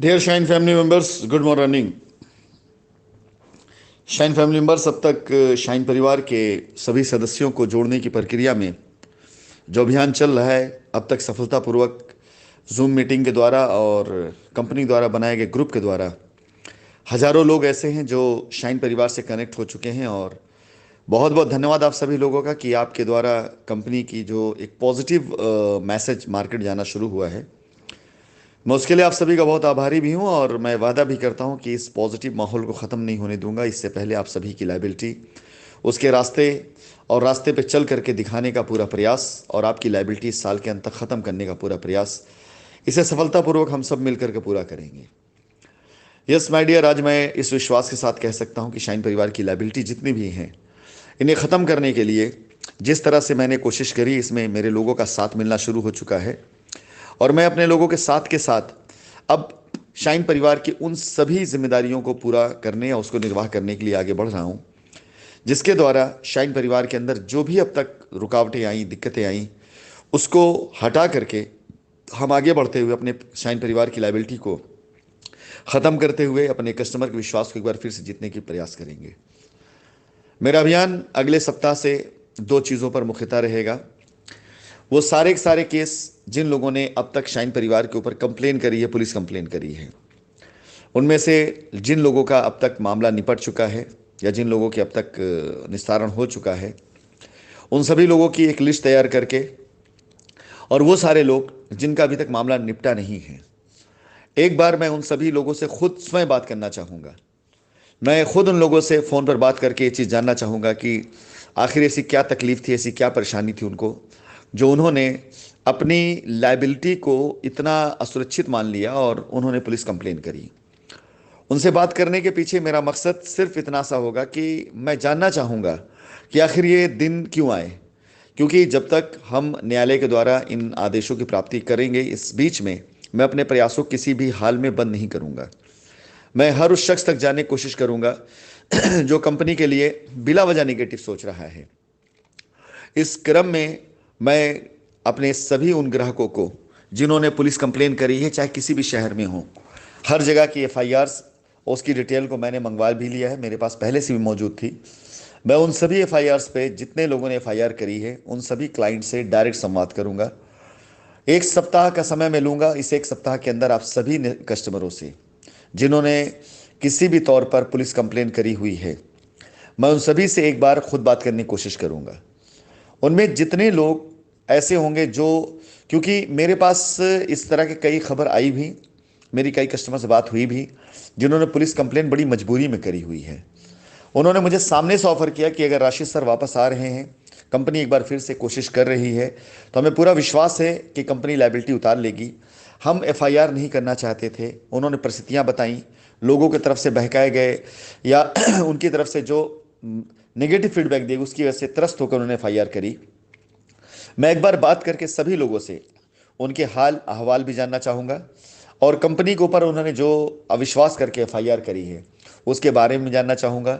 Dear shine family members, good morning. Shine family members, अब तक shine परिवार के सभी सदस्यों को जोड़ने की प्रक्रिया में जो अभियान चल रहा है, अब तक सफलतापूर्वक जूम मीटिंग के द्वारा और कंपनी द्वारा बनाए गए ग्रुप के द्वारा हजारों लोग ऐसे हैं जो शाइन परिवार से कनेक्ट हो चुके हैं। और बहुत बहुत धन्यवाद आप सभी लोगों का कि आपके द्वारा कंपनी की जो एक पॉजिटिव मैसेज मार्केट जाना शुरू हुआ है। मैं उसके लिए आप सभी का बहुत आभारी भी हूं और मैं वादा भी करता हूं कि इस पॉजिटिव माहौल को ख़त्म नहीं होने दूंगा। इससे पहले आप सभी की लाइबिलिटी, उसके रास्ते और रास्ते पे चल करके दिखाने का पूरा प्रयास और आपकी लाइबिलिटी इस साल के अंत तक ख़त्म करने का पूरा प्रयास, इसे सफलतापूर्वक हम सब मिल करके पूरा करेंगे। यस माय डियर, आज मैं इस विश्वास के साथ कह सकता हूं कि शाइन परिवार की लाइबिलिटी जितनी भी हैं, इन्हें ख़त्म करने के लिए जिस तरह से मैंने कोशिश करी, इसमें मेरे लोगों का साथ मिलना शुरू हो चुका है। और मैं अपने लोगों के साथ अब शाइन परिवार की उन सभी जिम्मेदारियों को पूरा करने या उसको निर्वाह करने के लिए आगे बढ़ रहा हूं, जिसके द्वारा शाइन परिवार के अंदर जो भी अब तक रुकावटें आई, दिक्कतें आई, उसको हटा करके हम आगे बढ़ते हुए अपने शाइन परिवार की लाइबिलिटी को ख़त्म करते हुए अपने कस्टमर के विश्वास को एक बार फिर से जीतने की प्रयास करेंगे। मेरा अभियान अगले सप्ताह से दो चीज़ों पर मुख्यतः रहेगा। वो सारे के सारे केस जिन लोगों ने अब तक शाइन परिवार के ऊपर कंप्लेन करी है, पुलिस कंप्लेन करी है, उनमें से जिन लोगों का अब तक मामला निपट चुका है या जिन लोगों के अब तक निस्तारण हो चुका है, उन सभी लोगों की एक लिस्ट तैयार करके, और वो सारे लोग जिनका अभी तक मामला निपटा नहीं है, एक बार मैं उन सभी लोगों से खुद स्वयं बात करना चाहूँगा। मैं खुद उन लोगों से फ़ोन पर बात करके ये चीज़ जानना चाहूँगा कि आखिर ऐसी क्या तकलीफ़ थी, ऐसी क्या परेशानी थी उनको, जो उन्होंने अपनी लाइबिलिटी को इतना असुरक्षित मान लिया और उन्होंने पुलिस कंप्लेन करी। उनसे बात करने के पीछे मेरा मकसद सिर्फ इतना सा होगा कि मैं जानना चाहूँगा कि आखिर ये दिन क्यों आए। क्योंकि जब तक हम न्यायालय के द्वारा इन आदेशों की प्राप्ति करेंगे, इस बीच में मैं अपने प्रयासों को किसी भी हाल में बंद नहीं करूँगा। मैं हर उस शख्स तक जाने की कोशिश करूँगा जो कंपनी के लिए बिला वजह नेगेटिव सोच रहा है। इस क्रम में मैं अपने सभी उन ग्राहकों को जिन्होंने पुलिस कंप्लेन करी है, चाहे किसी भी शहर में हो, हर जगह की एफआईआर्स, उसकी डिटेल को मैंने मंगवा भी लिया है, मेरे पास पहले से भी मौजूद थी। मैं उन सभी एफआईआर्स पे जितने लोगों ने एफआईआर करी है, उन सभी क्लाइंट से डायरेक्ट संवाद करूंगा। एक सप्ताह का समय मैं लूंगा। इस एक सप्ताह के अंदर आप सभी कस्टमरों से जिन्होंने किसी भी तौर पर पुलिस कंप्लेन करी हुई है, मैं उन सभी से एक बार खुद बात करने की कोशिश करूंगा। उनमें जितने लोग ऐसे होंगे जो, क्योंकि मेरे पास इस तरह के कई खबर आई भी, मेरी कई कस्टमर से बात हुई भी जिन्होंने पुलिस कंप्लेन बड़ी मजबूरी में करी हुई है। उन्होंने मुझे सामने से ऑफर किया कि अगर राशिद सर वापस आ रहे हैं, कंपनी एक बार फिर से कोशिश कर रही है, तो हमें पूरा विश्वास है कि कंपनी लायबिलिटी उतार लेगी। हम एफआईआर नहीं करना चाहते थे। उन्होंने परिस्थितियां बताई, लोगों की तरफ से बहकाए गए या उनकी तरफ से जो नेगेटिव फीडबैक दिए, उसकी वजह से त्रस्त होकर उन्होंने एफआईआर करी। मैं एक बार बात करके सभी लोगों से उनके हाल अहवाल भी जानना चाहूँगा और कंपनी के ऊपर उन्होंने जो अविश्वास करके एफआईआर करी है उसके बारे में जानना चाहूँगा।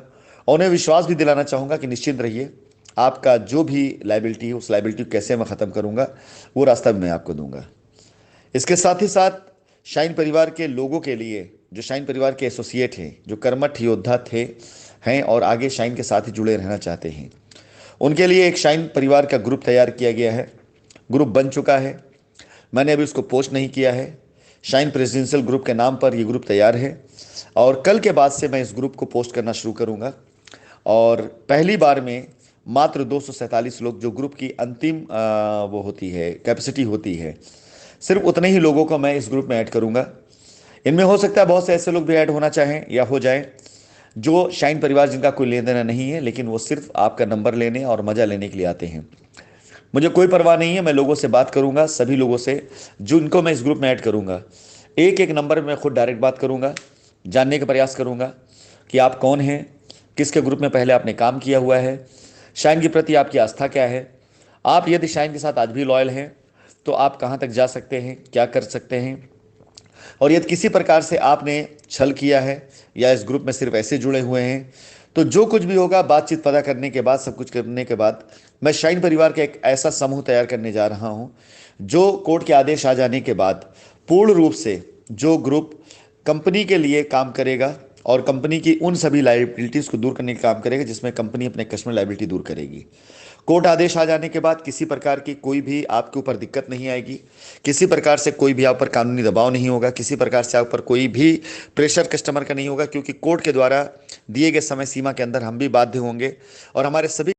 और उन्हें विश्वास भी दिलाना चाहूँगा कि निश्चिंत रहिए, आपका जो भी लाइबिलिटी है, उस लाइबिलिटी को कैसे मैं ख़त्म करूँगा, वो रास्ता भी मैं आपको दूंगा। इसके साथ ही साथ शाइन परिवार के लोगों के लिए, जो शाइन परिवार के एसोसिएट हैं, जो कर्मठ योद्धा थे, हैं और आगे शाइन के साथ ही जुड़े रहना चाहते हैं, उनके लिए एक शाइन परिवार का ग्रुप तैयार किया गया है। ग्रुप बन चुका है, मैंने अभी उसको पोस्ट नहीं किया है। शाइन प्रेसिडेंशियल ग्रुप के नाम पर यह ग्रुप तैयार है और कल के बाद से मैं इस ग्रुप को पोस्ट करना शुरू करूंगा। और पहली बार में मात्र 247 लोग, जो ग्रुप की अंतिम वो होती है, कैपेसिटी होती है, सिर्फ उतने ही लोगों को मैं इस ग्रुप में ऐड करूंगा। इनमें हो सकता है बहुत से ऐसे लोग भी ऐड होना चाहें या हो जाएं जो शाइन परिवार जिनका कोई लेन देना नहीं है, लेकिन वो सिर्फ आपका नंबर लेने और मजा लेने के लिए आते हैं। मुझे कोई परवाह नहीं है, मैं लोगों से बात करूंगा, सभी लोगों से जिनको मैं इस ग्रुप में ऐड करूंगा। एक एक नंबर में मैं खुद डायरेक्ट बात करूंगा, जानने का प्रयास करूंगा कि आप कौन हैं, किसके ग्रुप में पहले आपने काम किया हुआ है, शाइन के प्रति आपकी आस्था क्या है, आप यदि शाइन के साथ आज भी लॉयल हैं तो आप कहाँ तक जा सकते हैं, क्या कर सकते हैं, और यदि किसी प्रकार से आपने छल किया है या इस ग्रुप में सिर्फ ऐसे जुड़े हुए हैं, तो जो कुछ भी होगा, बातचीत पता करने के बाद, सब कुछ करने के बाद, मैं शाइन परिवार का एक ऐसा समूह तैयार करने जा रहा हूं जो कोर्ट के आदेश आ जाने के बाद पूर्ण रूप से जो ग्रुप कंपनी के लिए काम करेगा और कंपनी की उन सभी लाइबिलिटीज को दूर करने का काम करेगा जिसमें कंपनी अपने कस्टमर लाइबिलिटी दूर करेगी। कोर्ट आदेश आ जाने के बाद किसी प्रकार की कोई भी आपके ऊपर दिक्कत नहीं आएगी, किसी प्रकार से कोई भी आप पर कानूनी दबाव नहीं होगा, किसी प्रकार से आप पर कोई भी प्रेशर कस्टमर का नहीं होगा, क्योंकि कोर्ट के द्वारा दिए गए समय सीमा के अंदर हम भी बाध्य होंगे और हमारे सभी